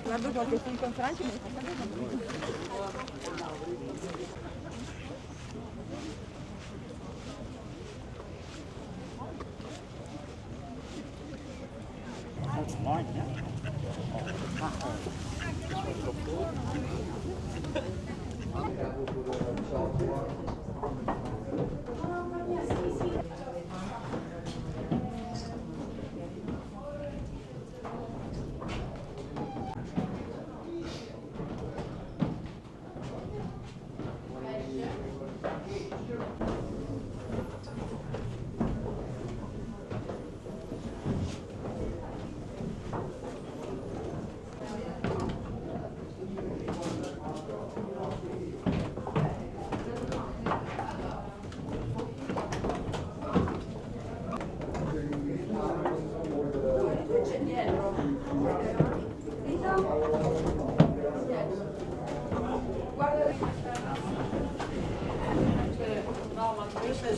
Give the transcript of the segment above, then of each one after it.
Guardo qualche film con Franci, me ne fa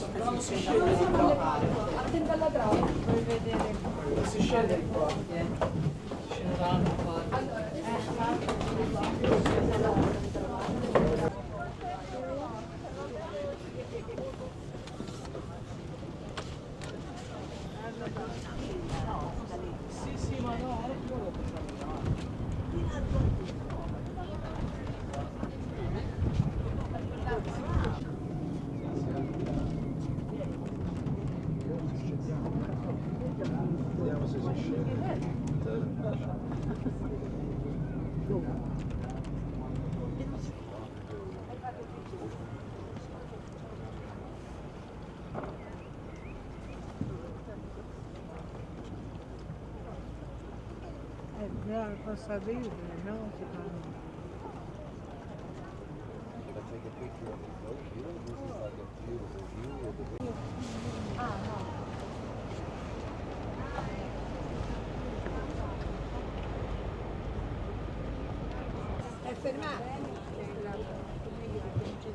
sempre non si scende di qua. attenta alla trave. Puoi vedere. Si scende di qua. Scenderanno qua. Sì, ma no, Vediamo se si scende. già passa a vedere, no? Si fanno. Can I take a picture of the boat view? This is like a beautiful view of the boat. Ah, no. È fermata.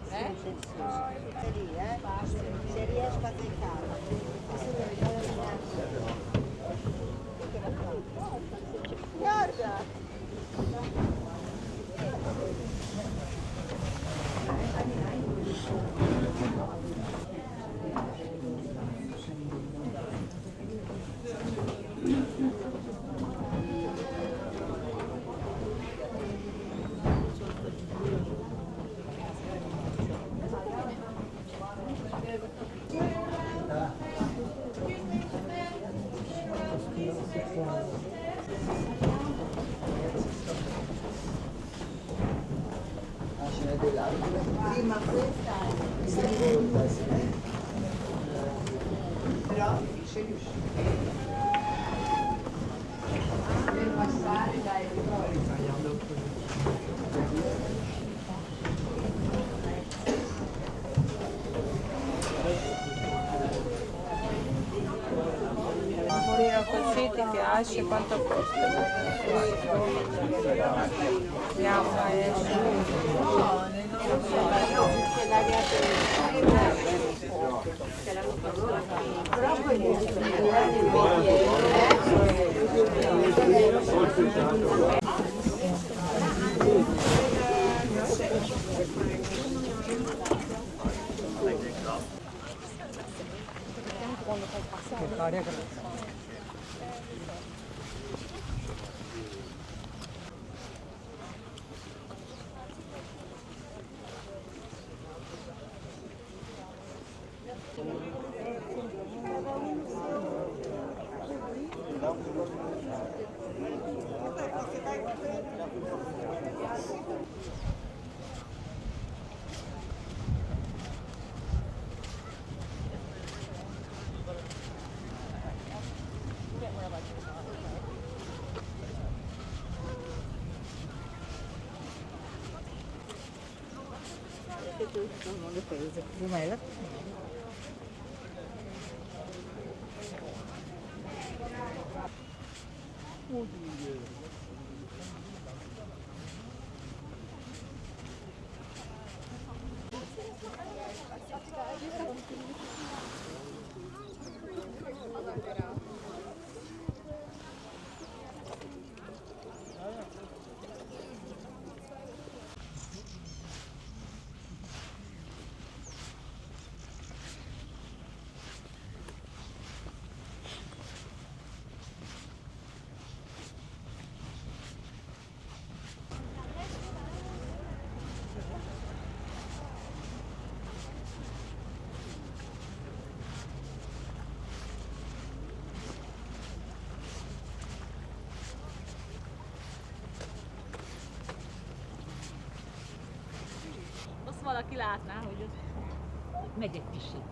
È lì, se riesco a beccarla. Guarda! Prima questa è seconda, sì. Però ci riuscite. Per passare dai Morino così ti piace? Quanto costa? Andiamo però poi Non le prese. Dov'è la Azt valaki látná, hogy ott megy egy kicsit.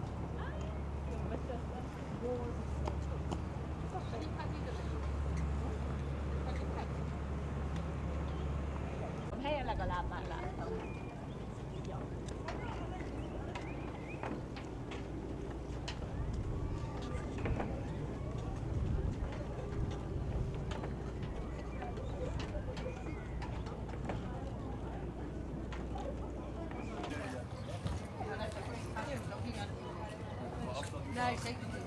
a helyen legalább már láttam. Nee, zeker niet.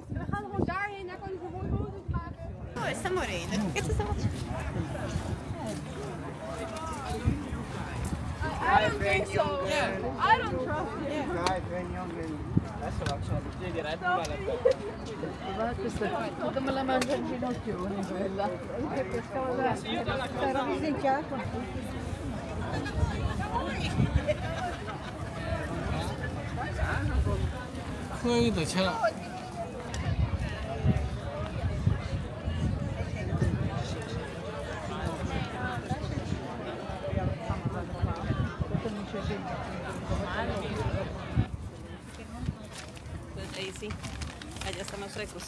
We gaan gewoon daarheen, daar kan je voor mooie foto's maken. Oh, está morena. Por que você está I don't think so. I don't trust you. Adesso facciamo tutti diretti male. Guarda, me la mangia in ginocchione quella. Era disinchiata. hơi từ chợ. Ahí sí. Allá están más frescos.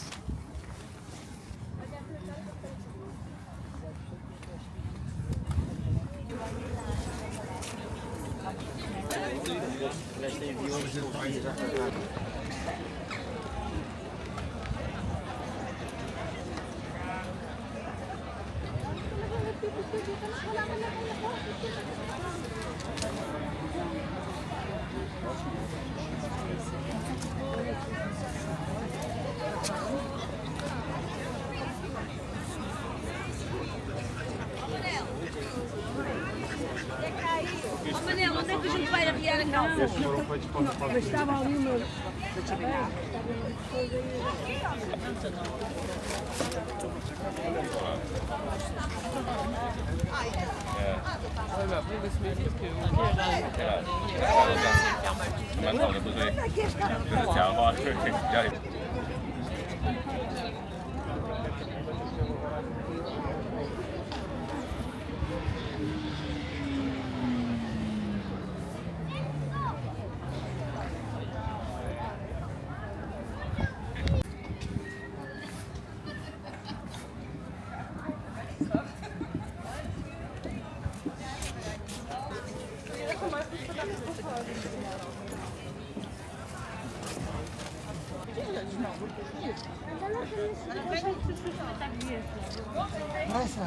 Oh meneer, wat denkt u zo'n veilig hier aan de kant? We staan al nu meer. Man kan det besøg. Det er bare Nossa.